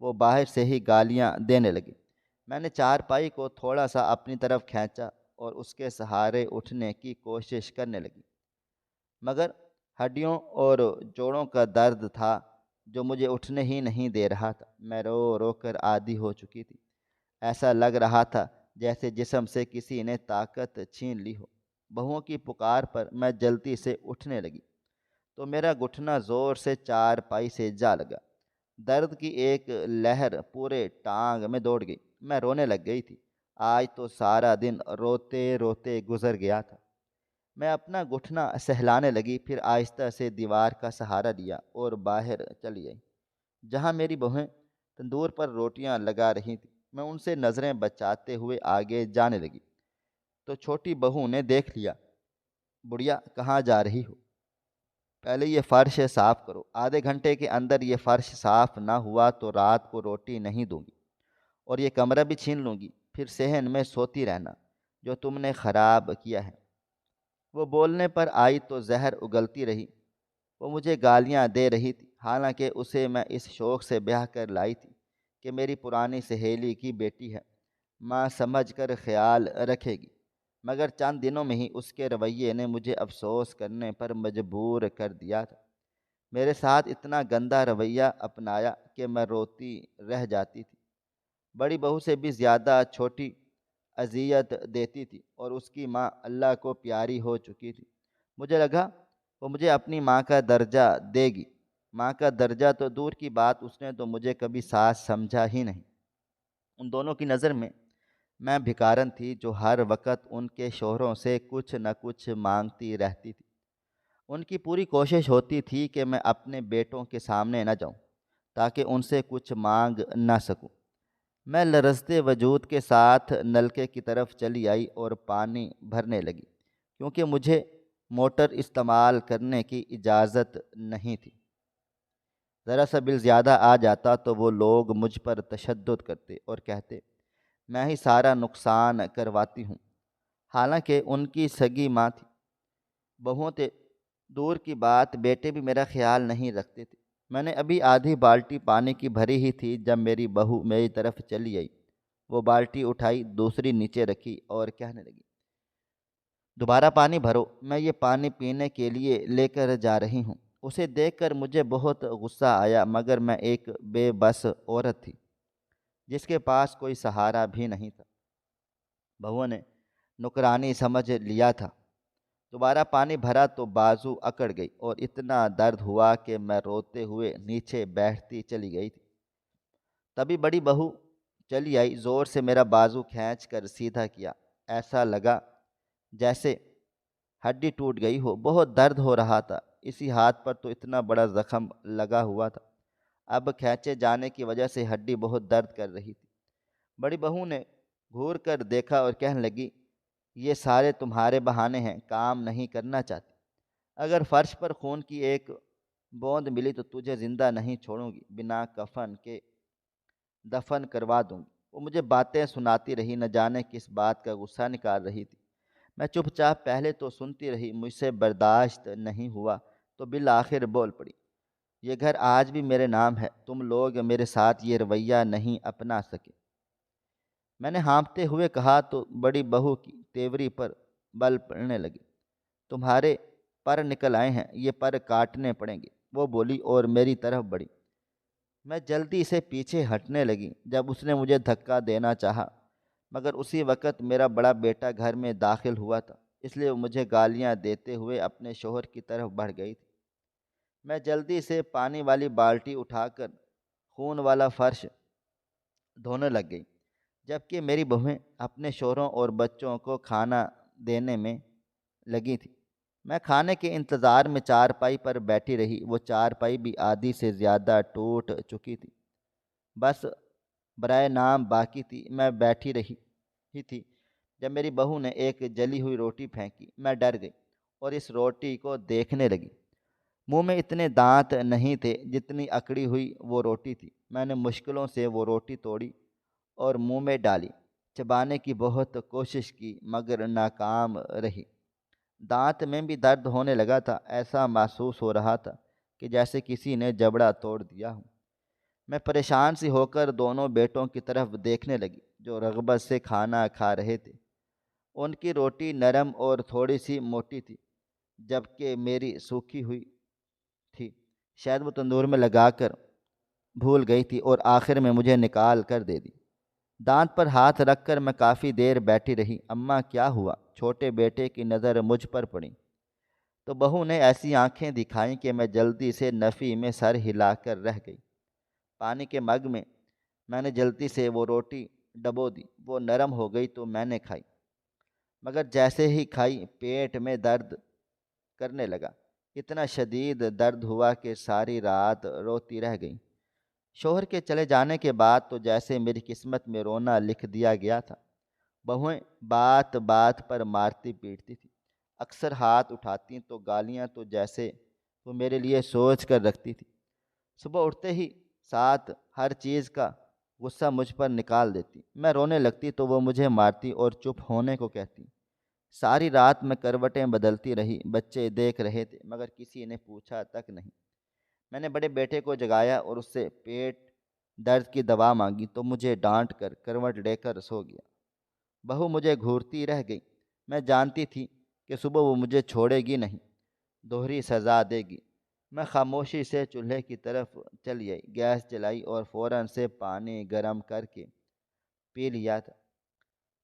وہ باہر سے ہی گالیاں دینے لگی۔ میں نے چارپائی کو تھوڑا سا اپنی طرف کھینچا اور اس کے سہارے اٹھنے کی کوشش کرنے لگی، مگر ہڈیوں اور جوڑوں کا درد تھا جو مجھے اٹھنے ہی نہیں دے رہا تھا۔ میں رو رو کر عادی ہو چکی تھی۔ ایسا لگ رہا تھا جیسے جسم سے کسی نے طاقت چھین لی ہو۔ بہوؤں کی پکار پر میں جلدی سے اٹھنے لگی تو میرا گھٹنا زور سے چارپائی سے جا لگا۔ درد کی ایک لہر پورے ٹانگ میں دوڑ گئی۔ میں رونے لگ گئی تھی۔ آج تو سارا دن روتے روتے گزر گیا تھا۔ میں اپنا گھٹنا سہلانے لگی، پھر آہستہ سے دیوار کا سہارا لیا اور باہر چلی آئی، جہاں میری بہویں تندور پر روٹیاں لگا رہی تھیں۔ میں ان سے نظریں بچاتے ہوئے آگے جانے لگی تو چھوٹی بہو نے دیکھ لیا۔ بڑھیا کہاں جا رہی ہو؟ پہلے یہ فرش صاف کرو۔ آدھے گھنٹے کے اندر یہ فرش صاف نہ ہوا تو رات کو روٹی نہیں دوں گی اور یہ کمرہ بھی چھین لوں گی۔ پھر صحن میں سوتی رہنا جو تم نے خراب کیا ہے۔ وہ بولنے پر آئی تو زہر اگلتی رہی۔ وہ مجھے گالیاں دے رہی تھی، حالانکہ اسے میں اس شوق سے بیاہ کر لائی تھی کہ میری پرانی سہیلی کی بیٹی ہے، ماں سمجھ کر خیال رکھے گی۔ مگر چند دنوں میں ہی اس کے رویے نے مجھے افسوس کرنے پر مجبور کر دیا تھا۔ میرے ساتھ اتنا گندا رویہ اپنایا کہ میں روتی رہ جاتی تھی۔ بڑی بہو سے بھی زیادہ چھوٹی اذیت دیتی تھی اور اس کی ماں اللہ کو پیاری ہو چکی تھی۔ مجھے لگا وہ مجھے اپنی ماں کا درجہ دے گی۔ ماں کا درجہ تو دور کی بات، اس نے تو مجھے کبھی ساس سمجھا ہی نہیں۔ ان دونوں کی نظر میں بھکارن تھی جو ہر وقت ان کے شوہروں سے کچھ نہ کچھ مانگتی رہتی تھی۔ ان کی پوری کوشش ہوتی تھی کہ میں اپنے بیٹوں کے سامنے نہ جاؤں تاکہ ان سے کچھ مانگ نہ سکوں۔ میں لرزتے وجود کے ساتھ نلکے کی طرف چلی آئی اور پانی بھرنے لگی، کیونکہ مجھے موٹر استعمال کرنے کی اجازت نہیں تھی۔ ذرا سا بل زیادہ آ جاتا تو وہ لوگ مجھ پر تشدد کرتے اور کہتے میں ہی سارا نقصان کرواتی ہوں، حالانکہ ان کی سگی ماں تھی۔ بہویں تھے دور کی بات، بیٹے بھی میرا خیال نہیں رکھتے تھے۔ میں نے ابھی آدھی بالٹی پانی کی بھری ہی تھی جب میری بہو میری طرف چلی آئی۔ وہ بالٹی اٹھائی، دوسری نیچے رکھی اور کہنے لگی دوبارہ پانی بھرو، میں یہ پانی پینے کے لیے لے کر جا رہی ہوں۔ اسے دیکھ کر مجھے بہت غصہ آیا، مگر میں ایک بے بس عورت تھی جس کے پاس کوئی سہارا بھی نہیں تھا۔ بہو نے نکرانی سمجھ لیا تھا۔ دوبارہ پانی بھرا تو بازو اکڑ گئی اور اتنا درد ہوا کہ میں روتے ہوئے نیچے بیٹھتی چلی گئی تھی۔ تبھی بڑی بہو چلی آئی، زور سے میرا بازو کھینچ کر سیدھا کیا۔ ایسا لگا جیسے ہڈی ٹوٹ گئی ہو۔ بہت درد ہو رہا تھا۔ اسی ہاتھ پر تو اتنا بڑا زخم لگا ہوا تھا۔ اب کھینچے جانے کی وجہ سے ہڈی بہت درد کر رہی تھی۔ بڑی بہو نے گھور کر دیکھا اور کہنے لگی یہ سارے تمہارے بہانے ہیں، کام نہیں کرنا چاہتی۔ اگر فرش پر خون کی ایک بوند ملی تو تجھے زندہ نہیں چھوڑوں گی، بنا کفن کے دفن کروا دوں گی۔ وہ مجھے باتیں سناتی رہی، نہ جانے کس بات کا غصہ نکال رہی تھی۔ میں چپ چاپ پہلے تو سنتی رہی، مجھ سے برداشت نہیں ہوا تو بالآخر بول پڑی یہ گھر آج بھی میرے نام ہے، تم لوگ میرے ساتھ یہ رویہ نہیں اپنا سکے۔ میں نے ہانپتے ہوئے کہا تو بڑی بہو کی تیوری پر بل پڑنے لگی، تمہارے پر نکل آئے ہیں، یہ پر کاٹنے پڑیں گے، وہ بولی اور میری طرف بڑھی۔ میں جلدی سے پیچھے ہٹنے لگی جب اس نے مجھے دھکا دینا چاہا، مگر اسی وقت میرا بڑا بیٹا گھر میں داخل ہوا تھا، اس لیے وہ مجھے گالیاں دیتے ہوئے اپنے شوہر کی طرف بڑھ گئی تھی۔ میں جلدی سے پانی والی بالٹی اٹھا کر خون والا فرش دھونے لگ گئی، جبکہ میری بہویں اپنے شوہروں اور بچوں کو کھانا دینے میں لگی تھیں۔ میں کھانے کے انتظار میں چارپائی پر بیٹھی رہی۔ وہ چارپائی بھی آدھی سے زیادہ ٹوٹ چکی تھی، بس برائے نام باقی تھی۔ میں بیٹھی رہی ہی تھی جب میری بہو نے ایک جلی ہوئی روٹی پھینکی۔ میں ڈر گئی اور اس روٹی کو دیکھنے لگی۔ منہ میں اتنے دانت نہیں تھے جتنی اکڑی ہوئی وہ روٹی تھی۔ میں نے مشکلوں سے وہ روٹی توڑی اور منہ میں ڈالی، چبانے کی بہت کوشش کی مگر ناکام رہی۔ دانت میں بھی درد ہونے لگا تھا، ایسا محسوس ہو رہا تھا کہ جیسے کسی نے جبڑا توڑ دیا ہو۔ میں پریشان سی ہو کر دونوں بیٹوں کی طرف دیکھنے لگی جو رغبت سے کھانا کھا رہے تھے۔ ان کی روٹی نرم اور تھوڑی سی موٹی تھی، جبکہ میری سوکھی ہوئی تھی۔ شاید وہ تندور میں لگا کر بھول گئی تھی اور آخر میں مجھے نکال کر دے دی۔ دانت پر ہاتھ رکھ کر میں کافی دیر بیٹھی رہی۔ اماں کیا ہوا؟ چھوٹے بیٹے کی نظر مجھ پر پڑی تو بہو نے ایسی آنکھیں دکھائیں کہ میں جلدی سے نفی میں سر ہلا کر رہ گئی۔ پانی کے مگ میں نے جلدی سے وہ روٹی ڈبو دی۔ وہ نرم ہو گئی تو میں نے کھائی، مگر جیسے ہی کھائی پیٹ میں درد کرنے لگا۔ اتنا شدید درد ہوا کہ ساری رات روتی رہ گئی۔ شوہر کے چلے جانے کے بعد تو جیسے میری قسمت میں رونا لکھ دیا گیا تھا۔ بہویں بات بات پر مارتی پیٹتی تھی، اکثر ہاتھ اٹھاتی تو گالیاں تو جیسے وہ میرے لیے سوچ کر رکھتی تھی۔ صبح اٹھتے ہی ساتھ ہر چیز کا غصہ مجھ پر نکال دیتی۔ میں رونے لگتی تو وہ مجھے مارتی اور چپ ہونے کو کہتی۔ ساری رات میں کروٹیں بدلتی رہی۔ بچے دیکھ رہے تھے مگر کسی نے پوچھا تک نہیں۔ میں نے بڑے بیٹے کو جگایا اور اس سے پیٹ درد کی دوا مانگی تو مجھے ڈانٹ کر کروٹ لے کر سو گیا۔ بہو مجھے گھورتی رہ گئی۔ میں جانتی تھی کہ صبح وہ مجھے چھوڑے گی نہیں، دوہری سزا دے گی۔ میں خاموشی سے چولہے کی طرف چلی آئی، گیس جلائی اور فوراً سے پانی گرم کر کے پی لیا تھا۔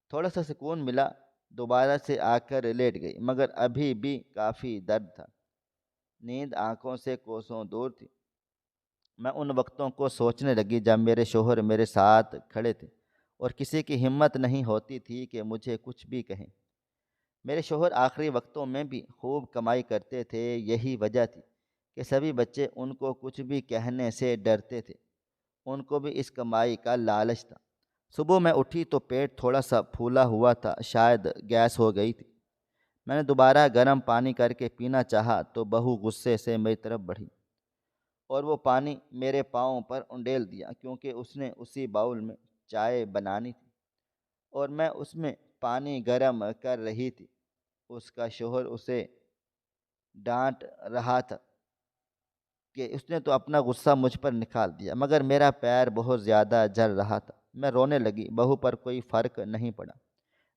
تھوڑا سا سکون ملا، دوبارہ سے آ کر لیٹ گئی، مگر ابھی بھی کافی درد تھا۔ نیند آنکھوں سے کوسوں دور تھی۔ میں ان وقتوں کو سوچنے لگی جب میرے شوہر میرے ساتھ کھڑے تھے اور کسی کی ہمت نہیں ہوتی تھی کہ مجھے کچھ بھی کہیں۔ میرے شوہر آخری وقتوں میں بھی خوب کمائی کرتے تھے، یہی وجہ تھی کہ سبھی بچے ان کو کچھ بھی کہنے سے ڈرتے تھے۔ ان کو بھی اس کمائی کا لالچ تھا۔ صبح میں اٹھی تو پیٹ تھوڑا سا پھولا ہوا تھا، شاید گیس ہو گئی تھی۔ میں نے دوبارہ گرم پانی کر کے پینا چاہا تو بہو غصے سے میری طرف بڑھی اور وہ پانی میرے پاؤں پر انڈیل دیا، کیونکہ اس نے اسی باؤل میں چائے بنانی تھی اور میں اس میں پانی گرم کر رہی تھی۔ اس کا شوہر اسے ڈانٹ رہا تھا کہ اس نے تو اپنا غصہ مجھ پر نکال دیا، مگر میرا پیر بہت زیادہ جل رہا تھا۔ میں رونے لگی، بہو پر کوئی فرق نہیں پڑا۔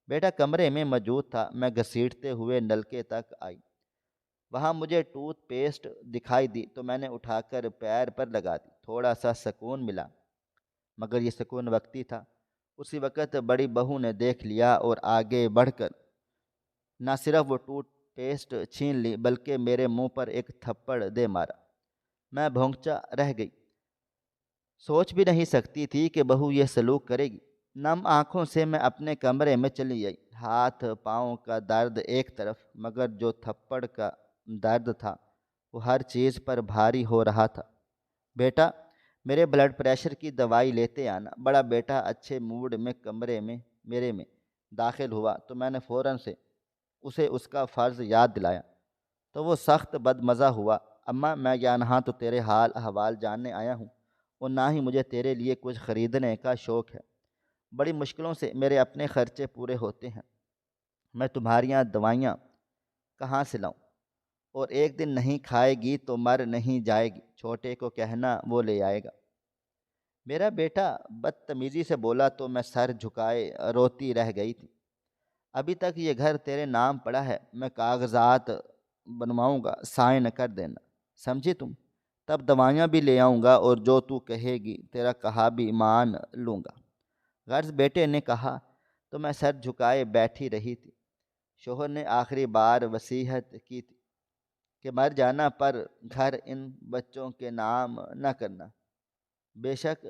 بیٹا کمرے میں موجود تھا۔ میں گھسیٹتے ہوئے نلکے تک آئی، وہاں مجھے ٹوتھ پیسٹ دکھائی دی تو میں نے اٹھا کر پیر پر لگا دی۔ تھوڑا سا سکون ملا، مگر یہ سکون وقتی تھا۔ اسی وقت بڑی بہو نے دیکھ لیا اور آگے بڑھ کر نہ صرف وہ ٹوتھ پیسٹ چھین لی بلکہ میرے منہ پر ایک تھپڑ دے مارا۔ میں بھونچا رہ گئی، سوچ بھی نہیں سکتی تھی کہ بہو یہ سلوک کرے گی۔ نم آنکھوں سے میں اپنے کمرے میں چلی آئی۔ ہاتھ پاؤں کا درد ایک طرف، مگر جو تھپڑ کا درد تھا وہ ہر چیز پر بھاری ہو رہا تھا۔ بیٹا میرے بلڈ پریشر کی دوائی لیتے آنا۔ بڑا بیٹا اچھے موڈ میں کمرے میں میرے میں داخل ہوا تو میں نے فوراً سے اسے اس کا فرض یاد دلایا تو وہ سخت بد مزہ ہوا۔ اماں میں یہاں تو تیرے حال احوال جاننے آیا ہوں اور نہ ہی مجھے تیرے لیے کچھ خریدنے کا شوق ہے۔ بڑی مشکلوں سے میرے اپنے خرچے پورے ہوتے ہیں، میں تمہاریاں دوائیاں کہاں سے لاؤں؟ اور ایک دن نہیں کھائے گی تو مر نہیں جائے گی، چھوٹے کو کہنا وہ لے آئے گا۔ میرا بیٹا بدتمیزی سے بولا تو میں سر جھکائے روتی رہ گئی تھی۔ ابھی تک یہ گھر تیرے نام پڑا ہے، میں کاغذات بنواؤں گا، سائن کر دینا، سمجھی تم؟ تب دوائیاں بھی لے آؤں گا اور جو تو کہے گی تیرا کہا بھی مان لوں گا۔ غرض بیٹے نے کہا تو میں سر جھکائے بیٹھی رہی تھی۔ شوہر نے آخری بار وصیت کی تھی کہ مر جانا پر گھر ان بچوں کے نام نہ کرنا۔ بے شک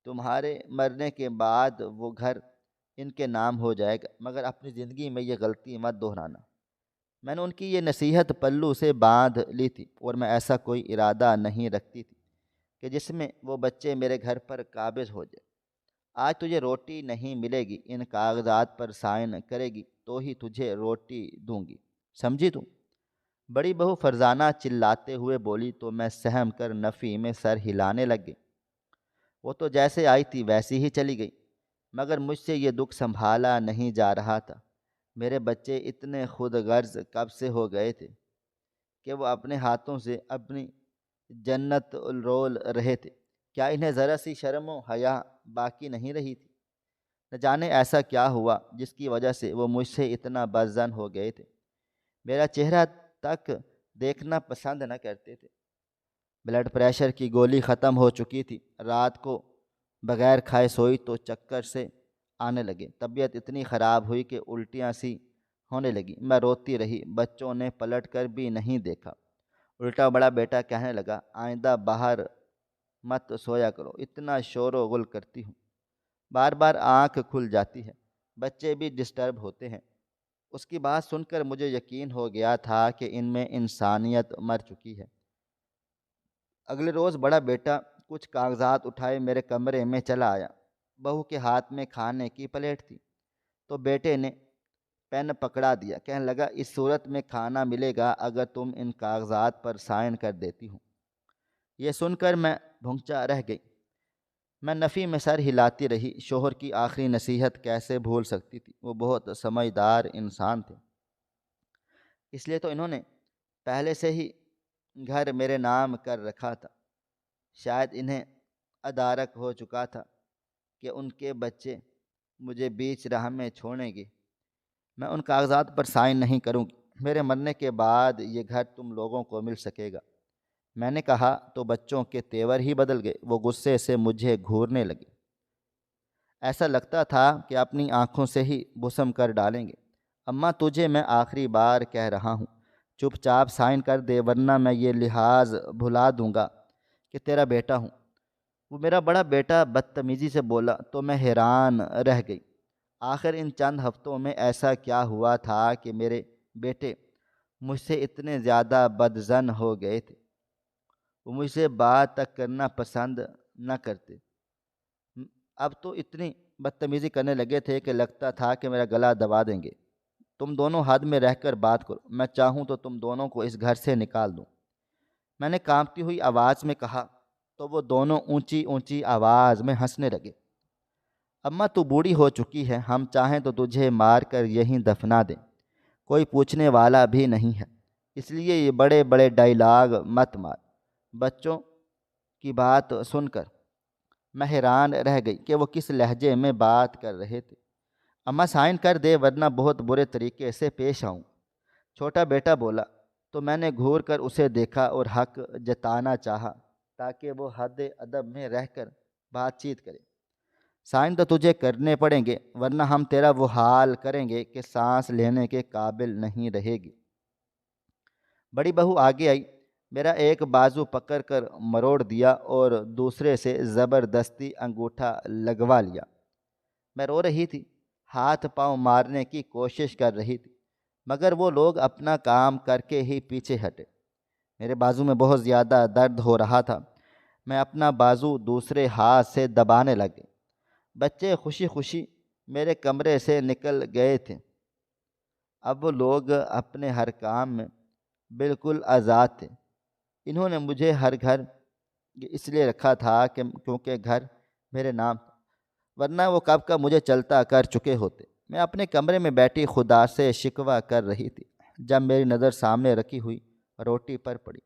تمہارے مرنے کے بعد وہ گھر ان کے نام ہو جائے گا، مگر اپنی زندگی میں یہ غلطی مت دہرانا۔ میں نے ان کی یہ نصیحت پلو سے باندھ لی تھی اور میں ایسا کوئی ارادہ نہیں رکھتی تھی کہ جس میں وہ بچے میرے گھر پر قابض ہو جائے۔ آج تجھے روٹی نہیں ملے گی، ان کاغذات پر سائن کرے گی تو ہی تجھے روٹی دوں گی، سمجھی تم؟ بڑی بہو فرزانہ چلاتے ہوئے بولی تو میں سہم کر نفی میں سر ہلانے لگ گئی۔ وہ تو جیسے آئی تھی ویسی ہی چلی گئی، مگر مجھ سے یہ دکھ سنبھالا نہیں جا رہا تھا۔ میرے بچے اتنے خود غرض کب سے ہو گئے تھے کہ وہ اپنے ہاتھوں سے اپنی جنت رول رہے تھے۔ کیا انہیں ذرا سی شرم و حیا باقی نہیں رہی تھی؟ نہ جانے ایسا کیا ہوا جس کی وجہ سے وہ مجھ سے اتنا بدظن ہو گئے تھے، میرا چہرہ تک دیکھنا پسند نہ کرتے تھے۔ بلڈ پریشر کی گولی ختم ہو چکی تھی، رات کو بغیر کھائے سوئی تو چکر سے آنے لگے، طبیعت اتنی خراب ہوئی کہ الٹیاں سی ہونے لگی۔ میں روتی رہی، بچوں نے پلٹ کر بھی نہیں دیکھا۔ الٹا بڑا بیٹا کہنے لگا، آئندہ باہر مت سویا کرو، اتنا شور و غل کرتی ہوں، بار بار آنکھ کھل جاتی ہے، بچے بھی ڈسٹرب ہوتے ہیں۔ اس کی بات سن کر مجھے یقین ہو گیا تھا کہ ان میں انسانیت مر چکی ہے۔ اگلے روز بڑا بیٹا کچھ کاغذات اٹھائے میرے کمرے میں چلا آیا۔ بہو کے ہاتھ میں کھانے کی پلیٹ تھی تو بیٹے نے پین پکڑا دیا، کہنے لگا، اس صورت میں کھانا ملے گا اگر تم ان کاغذات پر سائن کر دیتی ہو۔ یہ سن کر میں بھونچا رہ گئی۔ میں نفی میں سر ہلاتی رہی، شوہر کی آخری نصیحت کیسے بھول سکتی تھی؟ وہ بہت سمجھدار انسان تھے، اس لیے تو انہوں نے پہلے سے ہی گھر میرے نام کر رکھا تھا۔ شاید انہیں ادارک ہو چکا تھا کہ ان کے بچے مجھے بیچ راہ میں چھوڑیں گے۔ میں ان کاغذات پر سائن نہیں کروں گی، میرے مرنے کے بعد یہ گھر تم لوگوں کو مل سکے گا۔ میں نے کہا تو بچوں کے تیور ہی بدل گئے، وہ غصے سے مجھے گھورنے لگے، ایسا لگتا تھا کہ اپنی آنکھوں سے ہی بسم کر ڈالیں گے۔ اماں، تجھے میں آخری بار کہہ رہا ہوں، چپ چاپ سائن کر دے، ورنہ میں یہ لحاظ بھلا دوں گا کہ تیرا بیٹا ہوں۔ وہ میرا بڑا بیٹا بدتمیزی سے بولا تو میں حیران رہ گئی۔ آخر ان چند ہفتوں میں ایسا کیا ہوا تھا کہ میرے بیٹے مجھ سے اتنے زیادہ بدظن ہو گئے تھے؟ وہ مجھ سے بات تک کرنا پسند نہ کرتے، اب تو اتنی بدتمیزی کرنے لگے تھے کہ لگتا تھا کہ میرا گلا دبا دیں گے۔ تم دونوں حد میں رہ کر بات کرو، میں چاہوں تو تم دونوں کو اس گھر سے نکال دوں، میں نے کانپتی ہوئی آواز میں کہا، تو وہ دونوں اونچی اونچی آواز میں ہنسنے لگے۔ اماں، تو بوڑھی ہو چکی ہے، ہم چاہیں تو تجھے مار کر یہیں دفنا دیں، کوئی پوچھنے والا بھی نہیں ہے، اس لیے یہ بڑے بڑے ڈائیلاگ مت مار۔ بچوں کی بات سن کر میں حیران رہ گئی کہ وہ کس لہجے میں بات کر رہے تھے۔ اماں، سائن کر دے ورنہ بہت برے طریقے سے پیش آؤں، چھوٹا بیٹا بولا۔ تو میں نے گھور کر اسے دیکھا اور حق جتانا چاہا تاکہ وہ حد ادب میں رہ کر بات چیت کرے۔ سائن تو تجھے کرنے پڑیں گے ورنہ ہم تیرا وہ حال کریں گے کہ سانس لینے کے قابل نہیں رہے گی۔ بڑی بہو آگے آئی، میرا ایک بازو پکڑ کر مروڑ دیا اور دوسرے سے زبردستی انگوٹھا لگوا لیا۔ میں رو رہی تھی، ہاتھ پاؤں مارنے کی کوشش کر رہی تھی، مگر وہ لوگ اپنا کام کر کے ہی پیچھے ہٹے۔ میرے بازو میں بہت زیادہ درد ہو رہا تھا، میں اپنا بازو دوسرے ہاتھ سے دبانے لگے۔ بچے خوشی خوشی میرے کمرے سے نکل گئے تھے۔ اب وہ لوگ اپنے ہر کام میں بالکل آزاد تھے۔ انہوں نے مجھے ہر گھر اس لیے رکھا تھا کہ کیونکہ گھر میرے نام تھا، ورنہ وہ کب کا مجھے چلتا کر چکے ہوتے۔ میں اپنے کمرے میں بیٹھی خدا سے شکوہ کر رہی تھی جب میری نظر سامنے رکھی ہوئی روٹی پر پڑی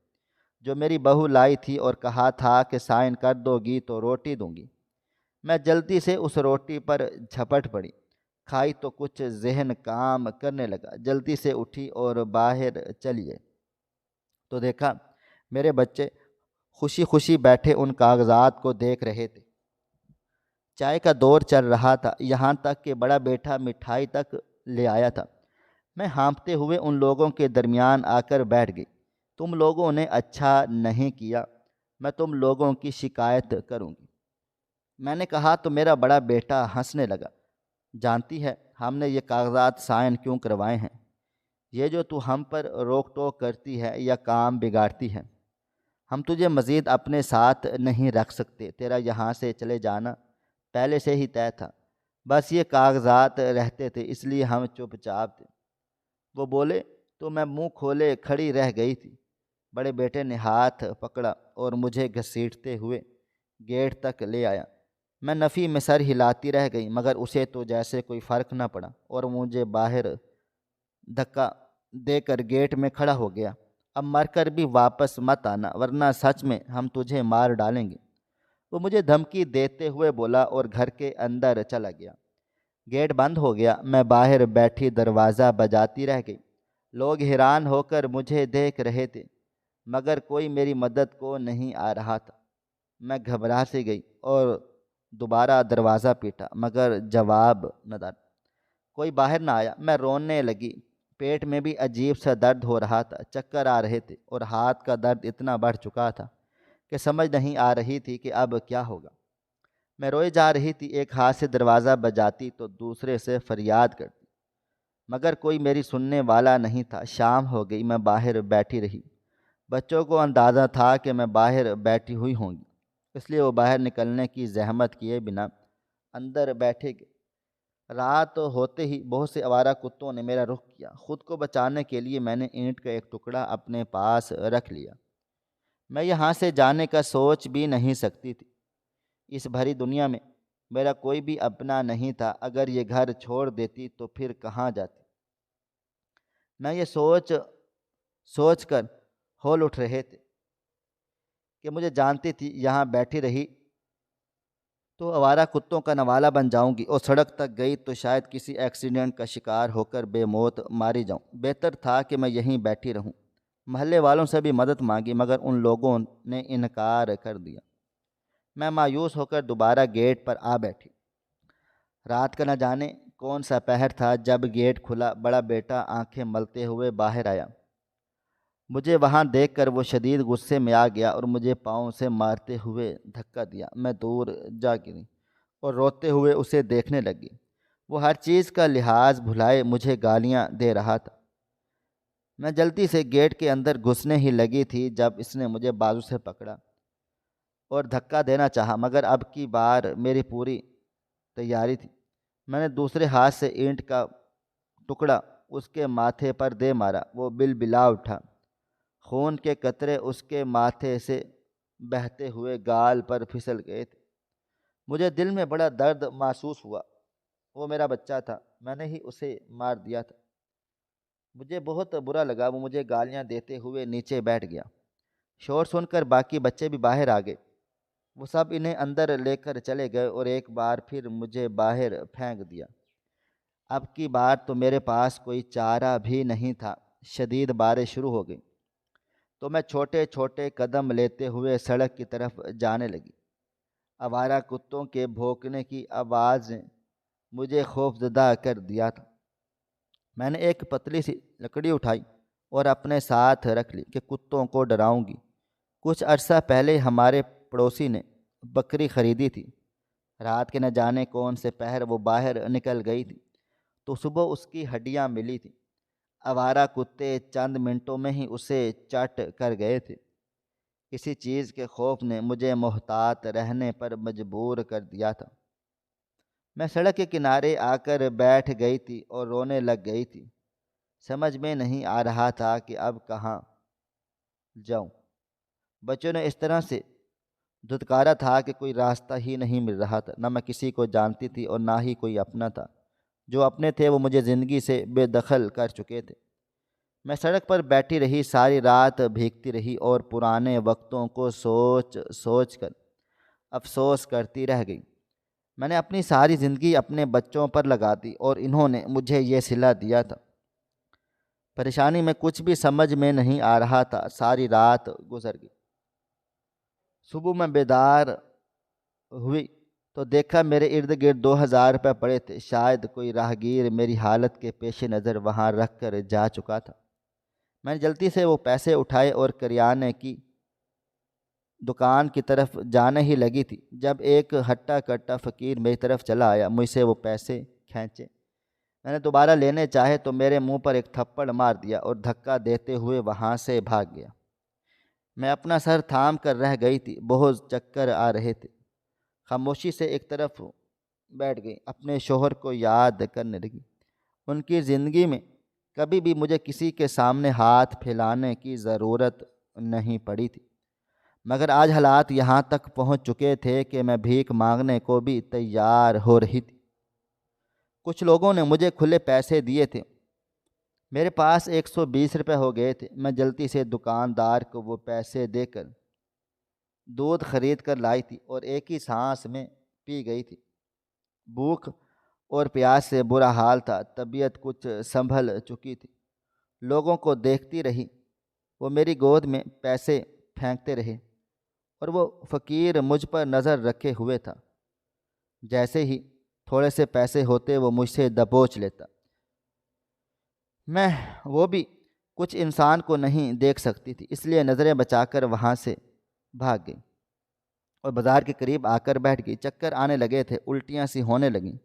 جو میری بہو لائی تھی اور کہا تھا کہ سائن کر دو گی تو روٹی دوں گی۔ میں جلدی سے اس روٹی پر جھپٹ پڑی، کھائی تو کچھ ذہن کام کرنے لگا، جلدی سے اٹھی اور باہر چلی گئی تو دیکھا میرے بچے خوشی خوشی بیٹھے ان کاغذات کو دیکھ رہے تھے۔ چائے کا دور چل رہا تھا، یہاں تک کہ بڑا بیٹا مٹھائی تک لے آیا تھا۔ میں ہانپتے ہوئے ان لوگوں کے درمیان آ کر بیٹھ گئی۔ تم لوگوں نے اچھا نہیں کیا، میں تم لوگوں کی شکایت کروں گی، میں نے کہا تو میرا بڑا بیٹا ہنسنے لگا۔ جانتی ہے ہم نے یہ کاغذات سائن کیوں کروائے ہیں؟ یہ جو تو ہم پر روک ٹوک کرتی ہے یا کام بگاڑتی ہے، ہم تجھے مزید اپنے ساتھ نہیں رکھ سکتے، تیرا یہاں سے چلے جانا پہلے سے ہی طے تھا، بس یہ کاغذات رہتے تھے اس لیے ہم چپ چاپ تھے۔ وہ بولے تو میں منہ کھولے کھڑی رہ گئی تھی۔ بڑے بیٹے نے ہاتھ پکڑا اور مجھے گھسیٹتے ہوئے گیٹ تک لے آیا۔ میں نفی میں سر ہلاتی رہ گئی، مگر اسے تو جیسے کوئی فرق نہ پڑا اور مجھے باہر دھکا دے کر گیٹ میں کھڑا ہو گیا۔ اب مر کر بھی واپس مت آنا ورنہ سچ میں ہم تجھے مار ڈالیں گے۔ وہ مجھے دھمکی دیتے ہوئے بولا اور گھر کے اندر چلا گیا۔ گیٹ بند ہو گیا۔ میں باہر بیٹھی دروازہ بجاتی رہ گئی۔ لوگ حیران ہو کر مجھے دیکھ رہے تھے، مگر کوئی میری مدد کو نہیں آ رہا تھا۔ میں گھبرا سی گئی اور دوبارہ دروازہ پیٹا، مگر جواب نہ دار۔ کوئی باہر نہ آیا۔ میں رونے لگی۔ پیٹ میں بھی عجیب سا درد ہو رہا تھا، چکر آ رہے تھے اور ہاتھ کا درد اتنا بڑھ چکا تھا کہ سمجھ نہیں آ رہی تھی کہ اب کیا ہوگا۔ میں روئے جا رہی تھی، ایک ہاتھ سے دروازہ بجاتی تو دوسرے سے فریاد کرتی، مگر کوئی میری سننے والا نہیں تھا۔ شام ہو گئی، میں باہر بیٹھی رہی۔ بچوں کو اندازہ تھا کہ میں باہر بیٹھی ہوئی ہوں گی، اس لیے وہ باہر نکلنے کی زحمت کیے بنا اندر بیٹھے گئے۔ رات ہوتے ہی بہت سے آوارہ کتوں نے میرا رخ کیا۔ خود کو بچانے کے لیے میں نے اینٹ کا ایک ٹکڑا اپنے پاس رکھ لیا۔ میں یہاں سے جانے کا سوچ بھی نہیں سکتی تھی۔ اس بھری دنیا میں میرا کوئی بھی اپنا نہیں تھا۔ اگر یہ گھر چھوڑ دیتی تو پھر کہاں جاتی؟ میں یہ سوچ کر ہول اٹھ رہے تھے کہ مجھے جانتی تھی یہاں بیٹھی رہی تو آوارہ کتوں کا نوالا بن جاؤں گی، اور سڑک تک گئی تو شاید کسی ایکسیڈنٹ کا شکار ہو کر بے موت ماری جاؤں۔ بہتر تھا کہ میں یہیں بیٹھی رہوں۔ محلے والوں سے بھی مدد مانگی، مگر ان لوگوں نے انکار کر دیا۔ میں مایوس ہو کر دوبارہ گیٹ پر آ بیٹھی۔ رات کا نہ جانے کون سا پہر تھا جب گیٹ کھلا۔ بڑا بیٹا آنکھیں ملتے ہوئے باہر آیا۔ مجھے وہاں دیکھ کر وہ شدید غصے میں آ گیا اور مجھے پاؤں سے مارتے ہوئے دھکا دیا۔ میں دور جا گری اور روتے ہوئے اسے دیکھنے لگی۔ وہ ہر چیز کا لحاظ بھلائے مجھے گالیاں دے رہا تھا۔ میں جلدی سے گیٹ کے اندر گھسنے ہی لگی تھی جب اس نے مجھے بازو سے پکڑا اور دھکا دینا چاہا، مگر اب کی بار میری پوری تیاری تھی۔ میں نے دوسرے ہاتھ سے اینٹ کا ٹکڑا اس کے ماتھے پر دے مارا۔ وہ بلبلا اٹھا۔ خون کے قطرے اس کے ماتھے سے بہتے ہوئے گال پر پھسل گئے تھے۔ مجھے دل میں بڑا درد محسوس ہوا۔ وہ میرا بچہ تھا، میں نے ہی اسے مار دیا تھا۔ مجھے بہت برا لگا۔ وہ مجھے گالیاں دیتے ہوئے نیچے بیٹھ گیا۔ شور سن کر باقی بچے بھی باہر آ گئے۔ وہ سب انہیں اندر لے کر چلے گئے اور ایک بار پھر مجھے باہر پھینک دیا۔ اب کی بار تو میرے پاس کوئی چارہ بھی نہیں تھا۔ شدید بارش شروع ہو گئی تو میں چھوٹے چھوٹے قدم لیتے ہوئے سڑک کی طرف جانے لگی۔ آوارہ کتوں کے بھونکنے کی آواز نے مجھے خوفزدہ کر دیا تھا۔ میں نے ایک پتلی سی لکڑی اٹھائی اور اپنے ساتھ رکھ لی کہ کتوں کو ڈراؤں گی۔ کچھ عرصہ پہلے ہمارے پڑوسی نے بکری خریدی تھی۔ رات کے نہ جانے کون سے پہر وہ باہر نکل گئی تھی تو صبح اس کی ہڈیاں ملی تھیں۔ آوارہ کتے چند منٹوں میں ہی اسے چٹ کر گئے تھے۔ کسی چیز کے خوف نے مجھے محتاط رہنے پر مجبور کر دیا تھا۔ میں سڑک کے کنارے آ کر بیٹھ گئی تھی اور رونے لگ گئی تھی۔ سمجھ میں نہیں آ رہا تھا کہ اب کہاں جاؤں۔ بچوں نے اس طرح سے دھتکارا تھا کہ کوئی راستہ ہی نہیں مل رہا تھا۔ نہ میں کسی کو جانتی تھی اور نہ ہی کوئی اپنا تھا۔ جو اپنے تھے وہ مجھے زندگی سے بے دخل کر چکے تھے۔ میں سڑک پر بیٹھی رہی، ساری رات بھیگتی رہی اور پرانے وقتوں کو سوچ کر افسوس کرتی رہ گئی۔ میں نے اپنی ساری زندگی اپنے بچوں پر لگا دی اور انہوں نے مجھے یہ صلہ دیا تھا۔ پریشانی میں کچھ بھی سمجھ میں نہیں آ رہا تھا۔ ساری رات گزر گئی۔ صبح میں بیدار ہوئی تو دیکھا میرے ارد گرد 2000 روپے پڑے تھے۔ شاید کوئی راہگیر میری حالت کے پیش نظر وہاں رکھ کر جا چکا تھا۔ میں نے جلدی سے وہ پیسے اٹھائے اور کریانے کی دکان کی طرف جانے ہی لگی تھی جب ایک ہٹا کٹا فقیر میری طرف چلا آیا۔ مجھ سے وہ پیسے کھینچے۔ میں نے دوبارہ لینے چاہے تو میرے منہ پر ایک تھپڑ مار دیا اور دھکا دیتے ہوئے وہاں سے بھاگ گیا۔ میں اپنا سر تھام کر رہ گئی تھی۔ بہت چکر آ رہے تھے۔ خاموشی سے ایک طرف بیٹھ گئی، اپنے شوہر کو یاد کرنے لگی۔ ان کی زندگی میں کبھی بھی مجھے کسی کے سامنے ہاتھ پھیلانے کی ضرورت نہیں پڑی تھی، مگر آج حالات یہاں تک پہنچ چکے تھے کہ میں بھیک مانگنے کو بھی تیار ہو رہی تھی۔ کچھ لوگوں نے مجھے کھلے پیسے دیے تھے۔ میرے پاس 120 روپے ہو گئے تھے۔ میں جلدی سے دکاندار کو وہ پیسے دے کر دودھ خرید کر لائی تھی اور ایک ہی سانس میں پی گئی تھی۔ بھوک اور پیاس سے برا حال تھا، طبیعت کچھ سنبھل چکی تھی۔ لوگوں کو دیکھتی رہی، وہ میری گود میں پیسے پھینکتے رہے اور وہ فقیر مجھ پر نظر رکھے ہوئے تھا۔ جیسے ہی تھوڑے سے پیسے ہوتے وہ مجھ سے دبوچ لیتا۔ میں وہ بھی کچھ انسان کو نہیں دیکھ سکتی تھی، اس لیے نظریں بچا کر وہاں سے بھاگ گئی اور بازار کے قریب آ کر بیٹھ گئی۔ چکر آنے لگے تھے، الٹیاں سی ہونے لگیں۔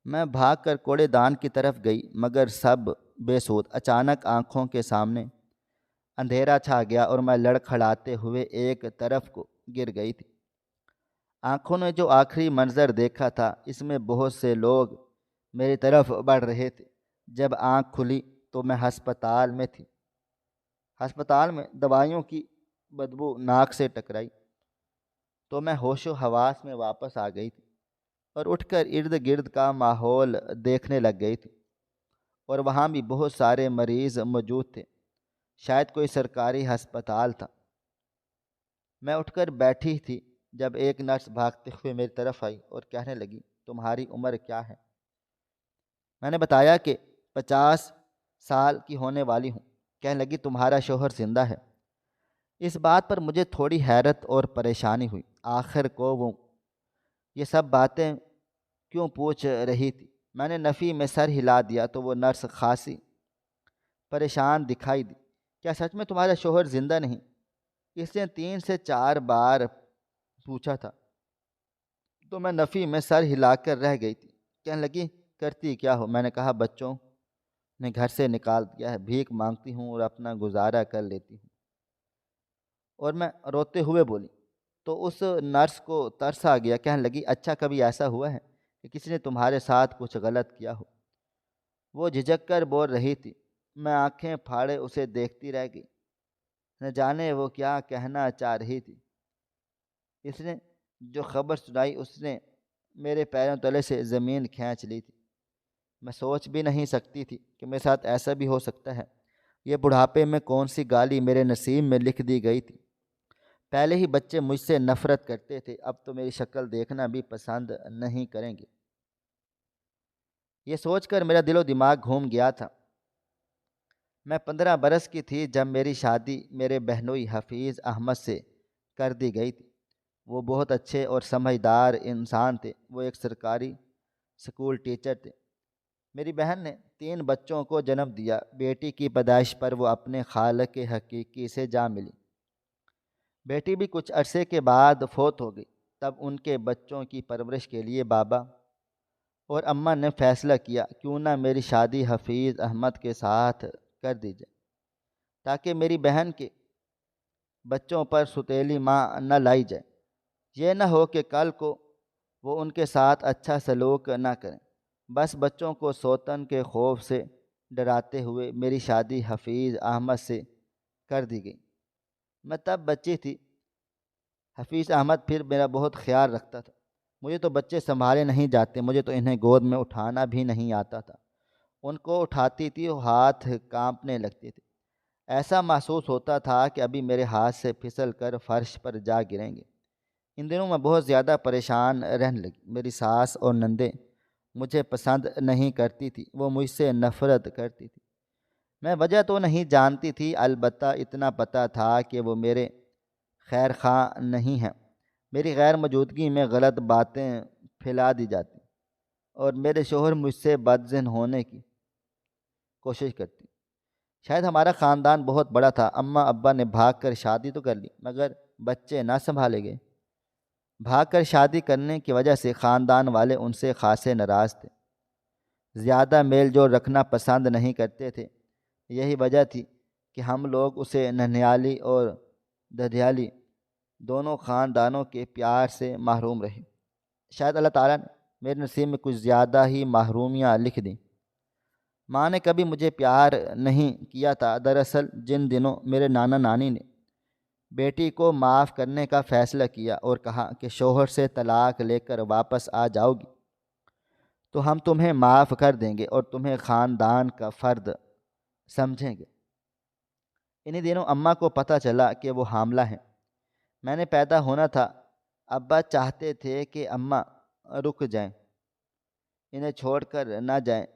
میں بھاگ کر کوڑے دان کی طرف گئی مگر سب بے سود۔ اچانک آنکھوں کے سامنے اندھیرا چھا گیا اور میں لڑکھڑاتے ہوئے ایک طرف کو گر گئی تھی۔ آنکھوں نے جو آخری منظر دیکھا تھا، اس میں بہت سے لوگ میری طرف بڑھ رہے تھے۔ جب آنکھ کھلی تو میں ہسپتال میں تھی۔ ہسپتال میں دوائیوں کی بدبو ناک سے ٹکرائی تو میں ہوش و حواس میں واپس آ گئی تھی اور اٹھ کر ارد گرد کا ماحول دیکھنے لگ گئی تھی، اور وہاں بھی بہت سارے مریض موجود تھے، شاید کوئی سرکاری ہسپتال تھا۔ میں اٹھ کر بیٹھی تھی جب ایک نرس بھاگتے ہوئے میری طرف آئی اور کہنے لگی، تمہاری عمر کیا ہے؟ میں نے بتایا کہ 50 سال کی ہونے والی ہوں۔ کہنے لگی، تمہارا شوہر زندہ ہے؟ اس بات پر مجھے تھوڑی حیرت اور پریشانی ہوئی، آخر کو وہ یہ سب باتیں کیوں پوچھ رہی تھی۔ میں نے نفی میں سر ہلا دیا تو وہ نرس خاصی پریشان دکھائی دی۔ کیا سچ میں تمہارا شوہر زندہ نہیں؟ اس نے 3 سے 4 بار پوچھا تھا تو میں نفی میں سر ہلا کر رہ گئی تھی۔ کہنے لگی، کرتی کیا ہو؟ میں نے کہا، بچوں نے گھر سے نکال دیا ہے، بھیک مانگتی ہوں اور اپنا گزارا کر لیتی ہوں۔ اور میں روتے ہوئے بولی تو اس نرس کو ترس آ گیا۔ کہنے لگی، اچھا کبھی ایسا ہوا ہے کہ کسی نے تمہارے ساتھ کچھ غلط کیا ہو؟ وہ جھجک کر بول رہی تھی۔ میں آنکھیں پھاڑے اسے دیکھتی رہ گئی، نہ جانے وہ کیا کہنا چاہ رہی تھی۔ اس نے جو خبر سنائی اس نے میرے پیروں تلے سے زمین کھینچ لی تھی۔ میں سوچ بھی نہیں سکتی تھی کہ میرے ساتھ ایسا بھی ہو سکتا ہے۔ یہ بڑھاپے میں کون سی گالی میرے نصیب میں لکھ دی گئی تھی۔ پہلے ہی بچے مجھ سے نفرت کرتے تھے، اب تو میری شکل دیکھنا بھی پسند نہیں کریں گے۔ یہ سوچ کر میرا دل و دماغ گھوم گیا تھا۔ میں 15 برس کی تھی جب میری شادی میرے بہنوئی حفیظ احمد سے کر دی گئی تھی۔ وہ بہت اچھے اور سمجھدار انسان تھے۔ وہ ایک سرکاری اسکول ٹیچر تھے۔ میری بہن نے 3 بچوں کو جنم دیا۔ بیٹی کی پیدائش پر وہ اپنے خالق حقیقی سے جا ملی۔ بیٹی بھی کچھ عرصے کے بعد فوت ہو گئی۔ تب ان کے بچوں کی پرورش کے لیے بابا اور اماں نے فیصلہ کیا کیوں نہ میری شادی حفیظ احمد کے ساتھ کر دی جائے، تاکہ میری بہن کے بچوں پر ستیلی ماں نہ لائی جائے۔ یہ نہ ہو کہ کل کو وہ ان کے ساتھ اچھا سلوک نہ کریں۔ بس بچوں کو سوتن کے خوف سے ڈراتے ہوئے میری شادی حفیظ احمد سے کر دی گئی۔ میں تب بچی تھی۔ حفیظ احمد پھر میرا بہت خیال رکھتا تھا۔ مجھے تو بچے سنبھالے نہیں جاتے، مجھے تو انہیں گود میں اٹھانا بھی نہیں آتا تھا۔ ان کو اٹھاتی تھی اور ہاتھ کانپنے لگتے تھے۔ ایسا محسوس ہوتا تھا کہ ابھی میرے ہاتھ سے پھسل کر فرش پر جا گریں گے۔ ان دنوں میں بہت زیادہ پریشان رہنے لگی۔ میری ساس اور نندیں مجھے پسند نہیں کرتی تھی، وہ مجھ سے نفرت کرتی تھی۔ میں وجہ تو نہیں جانتی تھی، البتہ اتنا پتہ تھا کہ وہ میرے خیر خواہ نہیں ہیں۔ میری غیر موجودگی میں غلط باتیں پھیلا دی جاتی اور میرے شوہر مجھ سے بدظن ہونے کی کوشش کرتی۔ شاید ہمارا خاندان بہت بڑا تھا، اماں ابا نے بھاگ کر شادی تو کر لی مگر بچے نہ سنبھالے گئے۔ بھاگ کر شادی کرنے کی وجہ سے خاندان والے ان سے خاصے ناراض تھے، زیادہ میل جول رکھنا پسند نہیں کرتے تھے۔ یہی وجہ تھی کہ ہم لوگ اسے ننھیالی اور ددھیالی دونوں خاندانوں کے پیار سے محروم رہے۔ شاید اللہ تعالیٰ نے میرے نصیب میں کچھ زیادہ ہی محرومیاں لکھ دیں۔ ماں نے کبھی مجھے پیار نہیں کیا تھا۔ دراصل جن دنوں میرے نانا نانی نے بیٹی کو معاف کرنے کا فیصلہ کیا اور کہا کہ شوہر سے طلاق لے کر واپس آ جاؤ گی تو ہم تمہیں معاف کر دیں گے اور تمہیں خاندان کا فرد سمجھیں گے، انہی دنوں اماں کو پتہ چلا کہ وہ حاملہ ہیں۔ میں نے پیدا ہونا تھا، ابا چاہتے تھے کہ اماں رک جائیں، انہیں چھوڑ کر نہ جائیں۔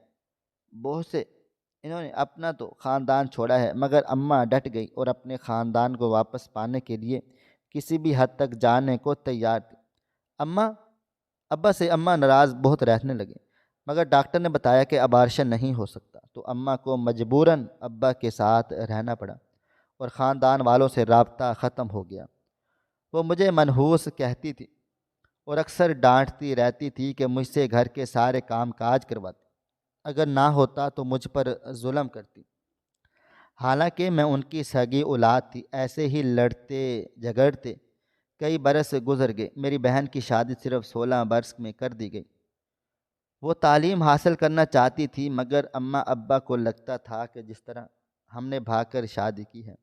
بہت سے انہوں نے اپنا تو خاندان چھوڑا ہے، مگر اماں ڈٹ گئی اور اپنے خاندان کو واپس پانے کے لیے کسی بھی حد تک جانے کو تیار تھی۔ اماں ابا سے اماں ناراض بہت رہنے لگے، مگر ڈاکٹر نے بتایا کہ ابارشن نہیں ہو سکتا، تو اماں کو مجبوراً ابا کے ساتھ رہنا پڑا اور خاندان والوں سے رابطہ ختم ہو گیا۔ وہ مجھے منحوس کہتی تھی اور اکثر ڈانٹتی رہتی تھی کہ مجھ سے گھر کے سارے کام کاج کرواتی، اگر نہ ہوتا تو مجھ پر ظلم کرتی۔ حالانکہ میں ان کی سگی اولاد تھی۔ ایسے ہی لڑتے جھگڑتے کئی برس گزر گئے۔ میری بہن کی شادی صرف 16 برس میں کر دی گئی۔ وہ تعلیم حاصل کرنا چاہتی تھی، مگر اماں ابا کو لگتا تھا کہ جس طرح ہم نے بھاگ کر شادی کی ہے،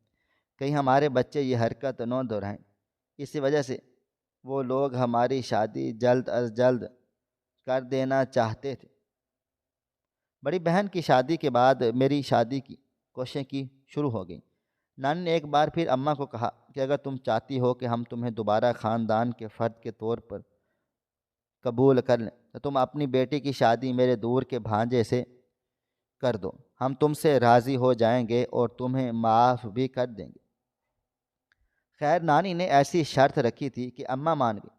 کہیں ہمارے بچے یہ حرکت نہ دہرائیں۔ اسی وجہ سے وہ لوگ ہماری شادی جلد از جلد کر دینا چاہتے تھے۔ بڑی بہن کی شادی کے بعد میری شادی کی کوششیں کی شروع ہو گئیں۔ نانی نے ایک بار پھر اماں کو کہا کہ اگر تم چاہتی ہو کہ ہم تمہیں دوبارہ خاندان کے فرد کے طور پر قبول کر لیں تو تم اپنی بیٹی کی شادی میرے دور کے بھانجے سے کر دو، ہم تم سے راضی ہو جائیں گے اور تمہیں معاف بھی کر دیں گے۔ خیر نانی نے ایسی شرط رکھی تھی کہ اماں مان گئی۔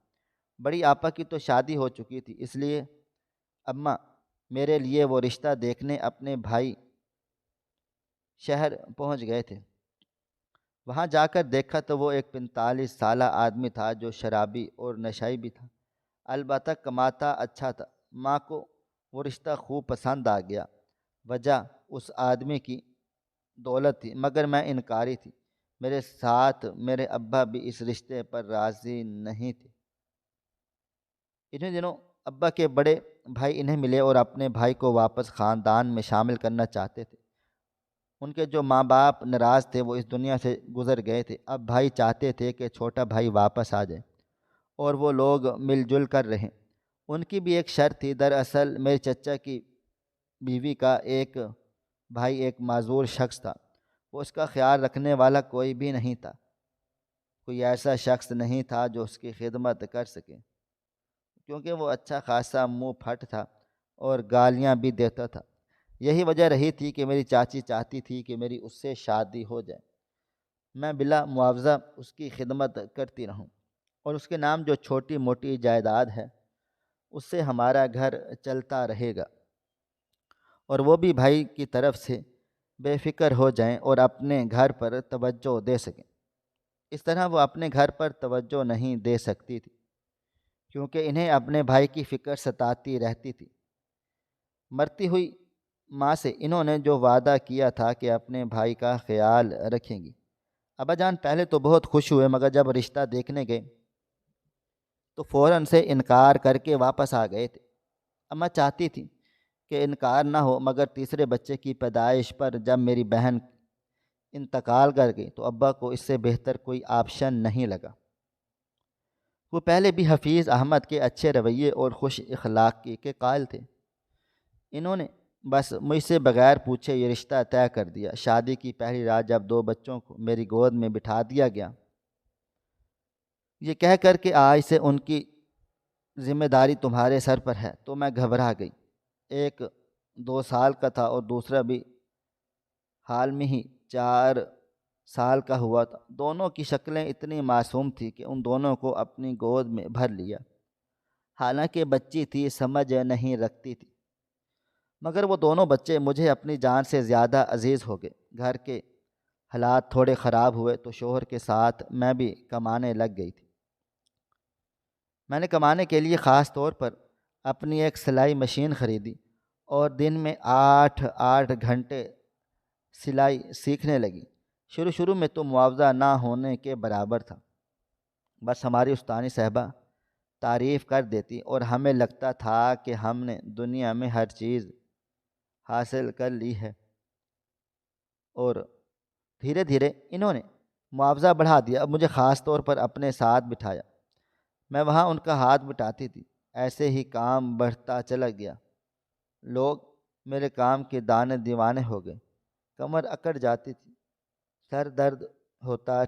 بڑی آپا کی تو شادی ہو چکی تھی، اس لیے اماں میرے لیے وہ رشتہ دیکھنے اپنے بھائی شہر پہنچ گئے تھے۔ وہاں جا کر دیکھا تو وہ ایک 45 سالہ آدمی تھا جو شرابی اور نشائی بھی تھا، البتہ کماتا اچھا تھا۔ ماں کو وہ رشتہ خوب پسند آ گیا۔ وجہ اس آدمی کی دولت تھی، مگر میں انکاری تھی۔ میرے ساتھ میرے ابا بھی اس رشتے پر راضی نہیں تھے۔ انہیں دنوں ابا کے بڑے بھائی انہیں ملے اور اپنے بھائی کو واپس خاندان میں شامل کرنا چاہتے تھے۔ ان کے جو ماں باپ ناراض تھے وہ اس دنیا سے گزر گئے تھے۔ اب بھائی چاہتے تھے کہ چھوٹا بھائی واپس آ جائے اور وہ لوگ مل جل کر رہیں۔ ان کی بھی ایک شرط تھی۔ دراصل میرے چچا کی بیوی کا ایک بھائی ایک معذور شخص تھا، وہ اس کا خیال رکھنے والا کوئی بھی نہیں تھا۔ کوئی ایسا شخص نہیں تھا جو اس کی خدمت کر سکے، کیونکہ وہ اچھا خاصا منہ پھٹ تھا اور گالیاں بھی دیتا تھا۔ یہی وجہ رہی تھی کہ میری چاچی چاہتی تھی کہ میری اس سے شادی ہو جائے، میں بلا معاوضہ اس کی خدمت کرتی رہوں اور اس کے نام جو چھوٹی موٹی جائیداد ہے اس سے ہمارا گھر چلتا رہے گا، اور وہ بھی بھائی کی طرف سے بے فکر ہو جائیں اور اپنے گھر پر توجہ دے سکیں۔ اس طرح وہ اپنے گھر پر توجہ نہیں دے سکتی تھی، کیونکہ انہیں اپنے بھائی کی فکر ستاتی رہتی تھی۔ مرتی ہوئی ماں سے انہوں نے جو وعدہ کیا تھا کہ اپنے بھائی کا خیال رکھیں گی۔ ابا جان پہلے تو بہت خوش ہوئے، مگر جب رشتہ دیکھنے گئے تو فوراً سے انکار کر کے واپس آ گئے تھے۔ اماں چاہتی تھی کہ انکار نہ ہو، مگر تیسرے بچے کی پیدائش پر جب میری بہن انتقال کر گئی تو ابا کو اس سے بہتر کوئی آپشن نہیں لگا۔ وہ پہلے بھی حفیظ احمد کے اچھے رویے اور خوش اخلاقی کے قائل تھے۔ انہوں نے بس مجھ سے بغیر پوچھے یہ رشتہ طے کر دیا۔ شادی کی پہلی رات جب 2 بچوں کو میری گود میں بٹھا دیا گیا، یہ کہہ کر کہ آج سے ان کی ذمہ داری تمہارے سر پر ہے، تو میں گھبرا گئی۔ ایک 2 سال کا تھا اور دوسرا بھی حال میں ہی 4 سال کا ہوا تھا۔ دونوں کی شکلیں اتنی معصوم تھیں کہ ان دونوں کو اپنی گود میں بھر لیا۔ حالانکہ بچی تھی، سمجھ نہیں رکھتی تھی، مگر وہ دونوں بچے مجھے اپنی جان سے زیادہ عزیز ہو گئے۔ گھر کے حالات تھوڑے خراب ہوئے تو شوہر کے ساتھ میں بھی کمانے لگ گئی تھی۔ میں نے کمانے کے لیے خاص طور پر اپنی ایک سلائی مشین خریدی اور دن میں 8 گھنٹے سلائی سیکھنے لگی۔ شروع میں تو معاوضہ نہ ہونے کے برابر تھا، بس ہماری استانی صاحبہ تعریف کر دیتی اور ہمیں لگتا تھا کہ ہم نے دنیا میں ہر چیز حاصل کر لی ہے۔ اور دھیرے دھیرے انہوں نے معاوضہ بڑھا دیا۔ اب مجھے خاص طور پر اپنے ساتھ بٹھایا، میں وہاں ان کا ہاتھ بٹاتی تھی۔ ایسے ہی کام بڑھتا چلا گیا۔ لوگ میرے کام کے دانے دیوانے ہو گئے۔ کمر اکڑ جاتی تھی، سر درد ہوتا،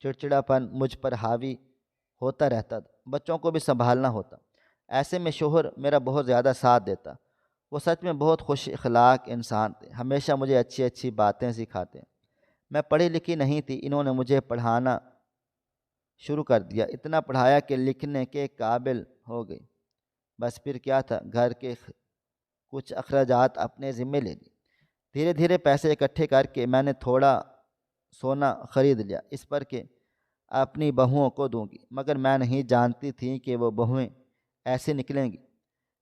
چڑچڑاپن مجھ پر حاوی ہوتا رہتا تھا، بچوں کو بھی سنبھالنا ہوتا۔ ایسے میں شوہر میرا بہت زیادہ ساتھ دیتا۔ وہ سچ میں بہت خوش اخلاق انسان تھے، ہمیشہ مجھے اچھی اچھی باتیں سکھاتے۔ میں پڑھی لکھی نہیں تھی، انہوں نے مجھے پڑھانا شروع کر دیا، اتنا پڑھایا کہ لکھنے کے قابل ہو گئی۔ بس پھر کیا تھا، گھر کے کچھ اخراجات اپنے ذمے لے لیے۔ دھیرے دھیرے پیسے اکٹھے کر کے میں نے تھوڑا سونا خرید لیا، اس پر کہ اپنی بہوؤں کو دوں گی، مگر میں نہیں جانتی تھی کہ وہ بہویں ایسے نکلیں گی۔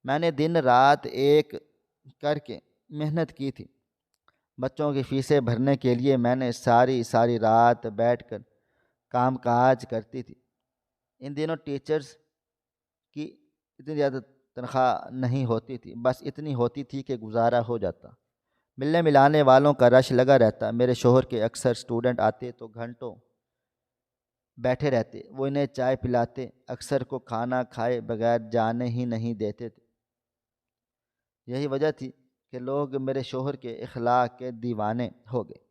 میں نے دن رات ایک کر کے محنت کی تھی، بچوں کی فیسیں بھرنے کے لیے میں نے ساری رات بیٹھ کر کام کاج کرتی تھی۔ ان دنوں ٹیچرز کی اتنی زیادہ تنخواہ نہیں ہوتی تھی، بس اتنی ہوتی تھی کہ گزارا ہو جاتا۔ ملنے ملانے والوں کا رش لگا رہتا، میرے شوہر کے اکثر سٹوڈنٹ آتے تو گھنٹوں بیٹھے رہتے، وہ انہیں چائے پلاتے، اکثر کو کھانا کھائے بغیر جانے ہی نہیں دیتے تھے۔ یہی وجہ تھی کہ لوگ میرے شوہر کے اخلاق کے دیوانے ہو گئے۔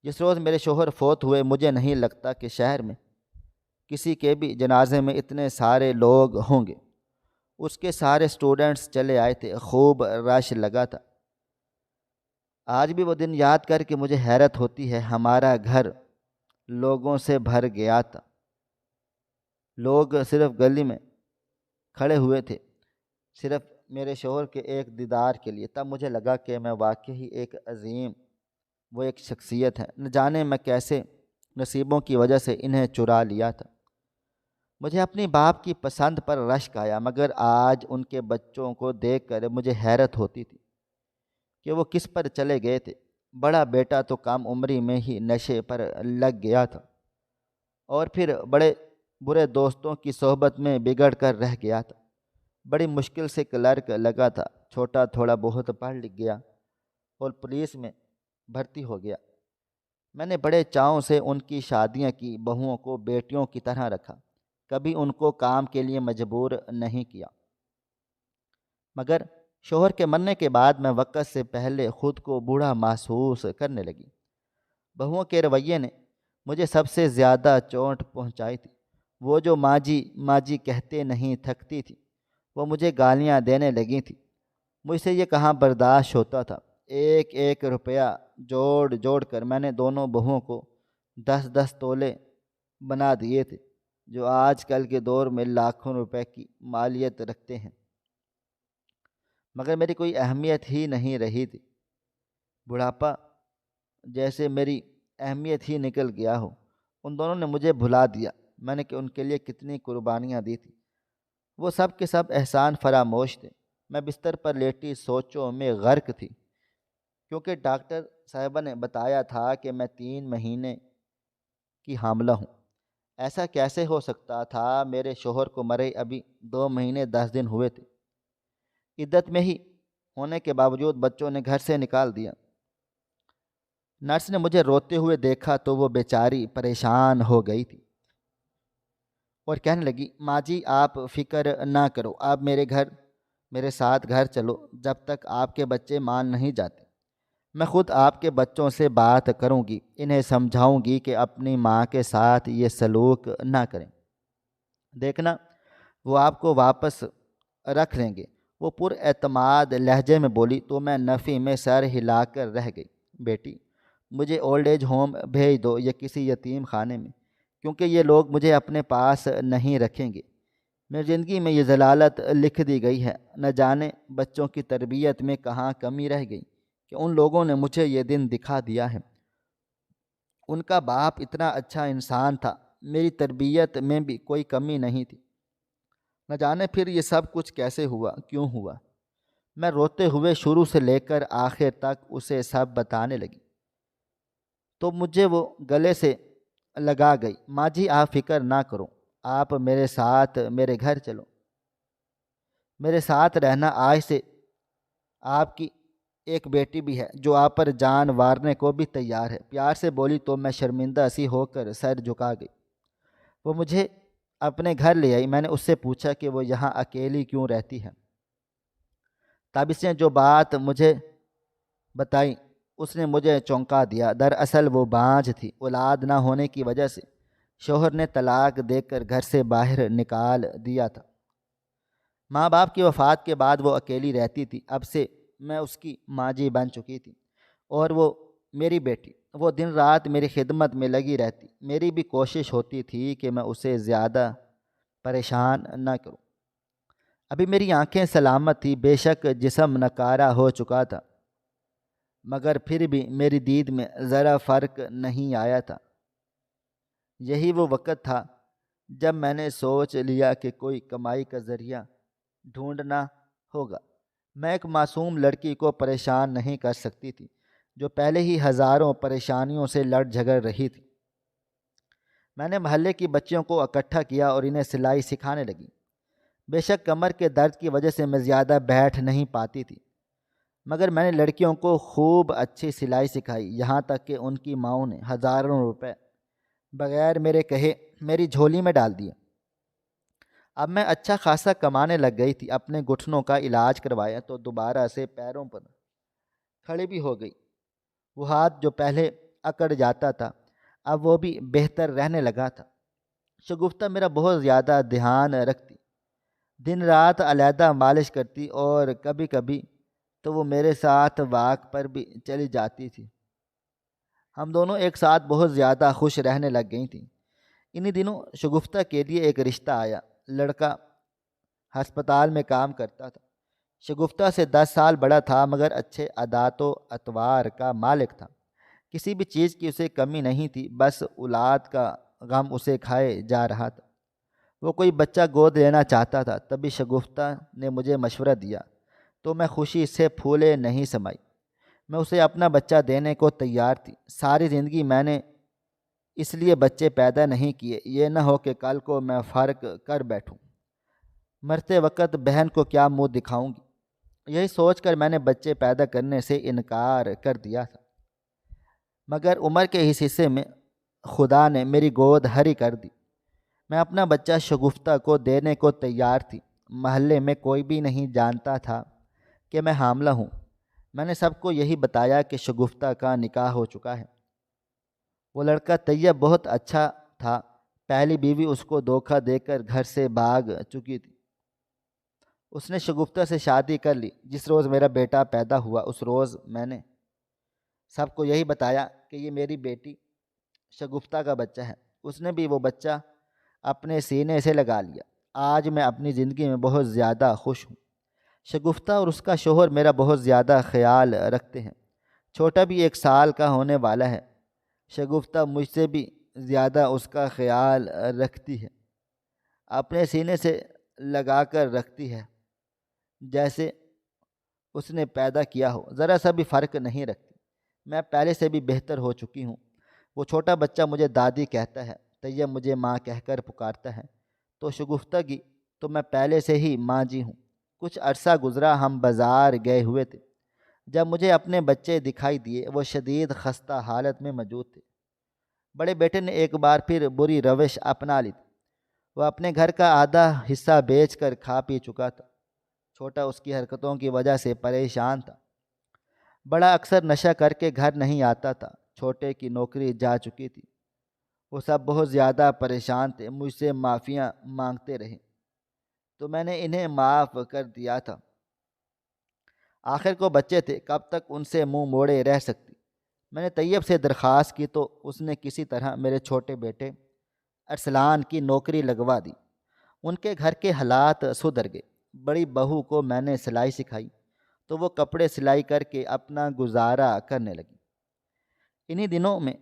جس روز میرے شوہر فوت ہوئے، مجھے نہیں لگتا کہ شہر میں کسی کے بھی جنازے میں اتنے سارے لوگ ہوں گے۔ اس کے سارے سٹوڈنٹس چلے آئے تھے، خوب رش لگا تھا۔ آج بھی وہ دن یاد کر کے مجھے حیرت ہوتی ہے، ہمارا گھر لوگوں سے بھر گیا تھا، لوگ صرف گلی میں کھڑے ہوئے تھے، صرف میرے شوہر کے ایک دیدار کے لیے۔ تب مجھے لگا کہ میں واقعی ایک عظیم، وہ ایک شخصیت ہے، نہ جانے میں کیسے نصیبوں کی وجہ سے انہیں چرا لیا تھا۔ مجھے اپنی باپ کی پسند پر رشک آیا، مگر آج ان کے بچوں کو دیکھ کر مجھے حیرت ہوتی تھی کہ وہ کس پر چلے گئے تھے۔ بڑا بیٹا تو کم عمری میں ہی نشے پر لگ گیا تھا، اور پھر بڑے برے دوستوں کی صحبت میں بگڑ کر رہ گیا تھا۔ بڑی مشکل سے کلرک لگا تھا، چھوٹا تھوڑا بہت پڑھ لکھ گیا اور پولیس میں بھرتی ہو گیا۔ میں نے بڑے چاؤں سے ان کی شادیاں کی، بہوؤں کو بیٹیوں کی طرح رکھا، کبھی ان کو کام کے لیے مجبور نہیں کیا۔ مگر شوہر کے مرنے کے بعد میں وقت سے پہلے خود کو بوڑھا محسوس کرنے لگی۔ بہوؤں کے رویے نے مجھے سب سے زیادہ چوٹ پہنچائی تھی۔ وہ جو ماجی ماجی کہتے نہیں تھکتی تھی، وہ مجھے گالیاں دینے لگی تھی۔ مجھ سے یہ کہاں برداشت ہوتا تھا۔ ایک ایک روپیہ جوڑ جوڑ کر میں نے دونوں بہوؤں کو 10 تولے بنا دیے تھے، جو آج کل کے دور میں لاکھوں روپے کی مالیت رکھتے ہیں، مگر میری کوئی اہمیت ہی نہیں رہی تھی۔ بڑھاپا جیسے میری اہمیت ہی نکل گیا ہو۔ ان دونوں نے مجھے بھلا دیا، میں نے کہ ان کے لیے کتنی قربانیاں دی تھیں۔ وہ سب کے سب احسان فراموش تھے۔ میں بستر پر لیٹی سوچوں میں غرق تھی، کیونکہ ڈاکٹر صاحبہ نے بتایا تھا کہ میں 3 مہینے کی حاملہ ہوں۔ ایسا کیسے ہو سکتا تھا؟ میرے شوہر کو مرے ابھی 2 مہینے 10 دن ہوئے تھے۔ عدت میں ہی ہونے کے باوجود بچوں نے گھر سے نکال دیا۔ نرس نے مجھے روتے ہوئے دیکھا تو وہ بیچاری پریشان ہو گئی تھی اور کہنے لگی، ماں جی آپ فکر نہ کرو، آپ میرے ساتھ گھر چلو، جب تک آپ کے بچے مان نہیں جاتے میں خود آپ کے بچوں سے بات کروں گی، انہیں سمجھاؤں گی کہ اپنی ماں کے ساتھ یہ سلوک نہ کریں، دیکھنا وہ آپ کو واپس رکھ لیں گے۔ وہ پر اعتماد لہجے میں بولی تو میں نفی میں سر ہلا کر رہ گئی۔ بیٹی مجھے اولڈ ایج ہوم بھیج دو یا کسی یتیم خانے میں، کیونکہ یہ لوگ مجھے اپنے پاس نہیں رکھیں گے۔ میری زندگی میں یہ ضلالت لکھ دی گئی ہے، نہ جانے بچوں کی تربیت میں کہاں کمی رہ گئی کہ ان لوگوں نے مجھے یہ دن دکھا دیا ہے۔ ان کا باپ اتنا اچھا انسان تھا، میری تربیت میں بھی کوئی کمی نہیں تھی، نہ جانے پھر یہ سب کچھ کیسے ہوا، کیوں ہوا۔ میں روتے ہوئے شروع سے لے کر آخر تک اسے سب بتانے لگی تو مجھے وہ گلے سے لگا گئی۔ ماں جی آپ فکر نہ کرو، آپ میرے ساتھ میرے گھر چلو، میرے ساتھ رہنا۔ آج سے آپ کی ایک بیٹی بھی ہے جو آپ پر جان وارنے کو بھی تیار ہے۔ پیار سے بولی تو میں شرمندہ سی ہو کر سر جھکا گئی۔ وہ مجھے اپنے گھر لے آئی۔ میں نے اس سے پوچھا کہ وہ یہاں اکیلی کیوں رہتی ہے۔ تب اس نے جو بات مجھے بتائی اس نے مجھے چونکا دیا۔ دراصل وہ بانجھ تھی، اولاد نہ ہونے کی وجہ سے شوہر نے طلاق دے کر گھر سے باہر نکال دیا تھا۔ ماں باپ کی وفات کے بعد وہ اکیلی رہتی تھی۔ اب سے میں اس کی ماں جی بن چکی تھی اور وہ میری بیٹی۔ وہ دن رات میری خدمت میں لگی رہتی۔ میری بھی کوشش ہوتی تھی کہ میں اسے زیادہ پریشان نہ کروں۔ ابھی میری آنکھیں سلامت تھی، بے شک جسم نکارہ ہو چکا تھا، مگر پھر بھی میری دید میں ذرا فرق نہیں آیا تھا۔ یہی وہ وقت تھا جب میں نے سوچ لیا کہ کوئی کمائی کا ذریعہ ڈھونڈنا ہوگا۔ میں ایک معصوم لڑکی کو پریشان نہیں کر سکتی تھی جو پہلے ہی ہزاروں پریشانیوں سے لڑ جھگڑ رہی تھی۔ میں نے محلے کی بچیوں کو اکٹھا کیا اور انہیں سلائی سکھانے لگی۔ بے شک کمر کے درد کی وجہ سے میں زیادہ بیٹھ نہیں پاتی تھی، مگر میں نے لڑکیوں کو خوب اچھی سلائی سکھائی، یہاں تک کہ ان کی ماؤں نے ہزاروں روپے بغیر میرے کہے میری جھولی میں ڈال دیے۔ اب میں اچھا خاصا کمانے لگ گئی تھی۔ اپنے گھٹنوں کا علاج کروایا تو دوبارہ سے پیروں پر کھڑی بھی ہو گئی۔ وہ ہاتھ جو پہلے اکڑ جاتا تھا اب وہ بھی بہتر رہنے لگا تھا۔ شگفتہ میرا بہت زیادہ دھیان رکھتی، دن رات علیحدہ مالش کرتی اور کبھی کبھی تو وہ میرے ساتھ واک پر بھی چلی جاتی تھی۔ ہم دونوں ایک ساتھ بہت زیادہ خوش رہنے لگ گئی تھیں۔ انہی دنوں شگفتہ کے لیے ایک رشتہ آیا۔ لڑکا ہسپتال میں کام کرتا تھا۔ شگفتہ سے 10 سال بڑا تھا مگر اچھے عادات و اطوار کا مالک تھا۔ کسی بھی چیز کی اسے کمی نہیں تھی، بس اولاد کا غم اسے کھائے جا رہا تھا۔ وہ کوئی بچہ گود لینا چاہتا تھا۔ تبھی شگفتہ نے مجھے مشورہ دیا تو میں خوشی سے پھولے نہیں سمائی۔ میں اسے اپنا بچہ دینے کو تیار تھی۔ ساری زندگی میں نے اس لیے بچے پیدا نہیں کیے یہ نہ ہو کہ کل کو میں فرق کر بیٹھوں، مرتے وقت بہن کو کیا منہ دکھاؤں گی۔ یہی سوچ کر میں نے بچے پیدا کرنے سے انکار کر دیا تھا، مگر عمر کے اس حصے میں خدا نے میری گود ہری کر دی۔ میں اپنا بچہ شگفتہ کو دینے کو تیار تھی۔ محلے میں کوئی بھی نہیں جانتا تھا کہ میں حاملہ ہوں۔ میں نے سب کو یہی بتایا کہ شگفتہ کا نکاح ہو چکا ہے۔ وہ لڑکا طیب بہت اچھا تھا۔ پہلی بیوی اس کو دھوکہ دے کر گھر سے بھاگ چکی تھی۔ اس نے شگفتہ سے شادی کر لی۔ جس روز میرا بیٹا پیدا ہوا اس روز میں نے سب کو یہی بتایا کہ یہ میری بیٹی شگفتہ کا بچہ ہے۔ اس نے بھی وہ بچہ اپنے سینے سے لگا لیا۔ آج میں اپنی زندگی میں بہت زیادہ خوش ہوں۔ شگفتہ اور اس کا شوہر میرا بہت زیادہ خیال رکھتے ہیں۔ چھوٹا بھی 1 سال کا ہونے والا ہے۔ شگفتہ مجھ سے بھی زیادہ اس کا خیال رکھتی ہے، اپنے سینے سے لگا کر رکھتی ہے جیسے اس نے پیدا کیا ہو، ذرا سا بھی فرق نہیں رکھتی۔ میں پہلے سے بھی بہتر ہو چکی ہوں۔ وہ چھوٹا بچہ مجھے دادی کہتا ہے، طیب مجھے ماں کہہ کر پکارتا ہے، تو شگفتہ کی تو میں پہلے سے ہی ماں جی ہوں۔ کچھ عرصہ گزرا، ہم بازار گئے ہوئے تھے۔ جب مجھے اپنے بچے دکھائی دیے وہ شدید خستہ حالت میں موجود تھے۔ بڑے بیٹے نے ایک بار پھر بری روش اپنا لی تھی۔ وہ اپنے گھر کا آدھا حصہ بیچ کر کھا پی چکا تھا۔ چھوٹا اس کی حرکتوں کی وجہ سے پریشان تھا۔ بڑا اکثر نشہ کر کے گھر نہیں آتا تھا۔ چھوٹے کی نوکری جا چکی تھی۔ وہ سب بہت زیادہ پریشان تھے، مجھ سے معافیاں مانگتے رہے تو میں نے انہیں معاف کر دیا تھا۔ آخر کو بچے تھے، کب تک ان سے منہ موڑے رہ سکتی۔ میں نے طیب سے درخواست کی تو اس نے کسی طرح میرے چھوٹے بیٹے ارسلان کی نوکری لگوا دی۔ ان کے گھر کے حالات سدھر گئے۔ بڑی بہو کو میں نے سلائی سکھائی تو وہ کپڑے سلائی کر کے اپنا گزارا کرنے لگی۔ انہی دنوں میں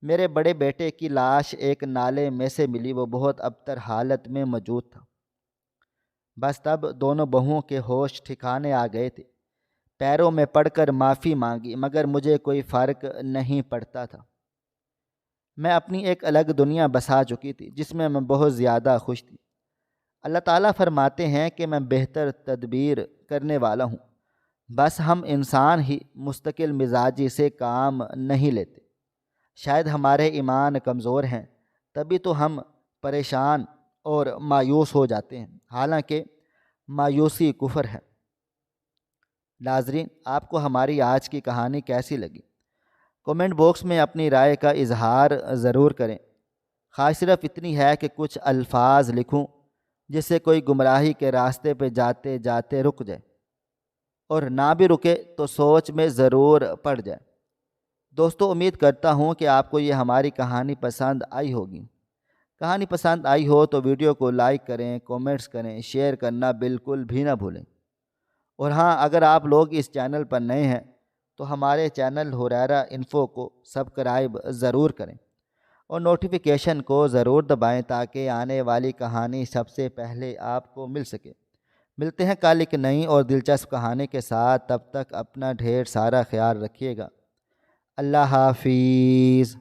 میرے بڑے بیٹے کی لاش ایک نالے میں سے ملی۔ وہ بہت ابتر حالت میں موجود تھا۔ بس تب دونوں بہوؤں کے ہوش ٹھکانے آ گئے تھے۔ پیروں میں پڑ کر معافی مانگی مگر مجھے کوئی فرق نہیں پڑتا تھا۔ میں اپنی ایک الگ دنیا بسا چکی تھی جس میں میں بہت زیادہ خوش تھی۔ اللہ تعالیٰ فرماتے ہیں کہ میں بہتر تدبیر کرنے والا ہوں، بس ہم انسان ہی مستقل مزاجی سے کام نہیں لیتے۔ شاید ہمارے ایمان کمزور ہیں، تبھی تو ہم پریشان اور مایوس ہو جاتے ہیں، حالانکہ مایوسی کفر ہے۔ ناظرین، آپ کو ہماری آج کی کہانی کیسی لگی؟ کومنٹ باکس میں اپنی رائے کا اظہار ضرور کریں۔ خواہش صرف اتنی ہے کہ کچھ الفاظ لکھوں جس سے کوئی گمراہی کے راستے پہ جاتے جاتے رک جائے، اور نہ بھی رکے تو سوچ میں ضرور پڑ جائے۔ دوستو، امید کرتا ہوں کہ آپ کو یہ ہماری کہانی پسند آئی ہوگی۔ کہانی پسند آئی ہو تو ویڈیو کو لائک کریں، کومنٹس کریں، شیئر کرنا بالکل بھی نہ بھولیں۔ اور ہاں، اگر آپ لوگ اس چینل پر نئے ہیں تو ہمارے چینل ہریرہ انفو کو سبسکرائب ضرور کریں اور نوٹیفیکیشن کو ضرور دبائیں تاکہ آنے والی کہانی سب سے پہلے آپ کو مل سکے۔ ملتے ہیں کل ایک نئی اور دلچسپ کہانی کے ساتھ، تب تک اپنا ڈھیر سارا خیال رکھیے گا۔ اللہ حافظ۔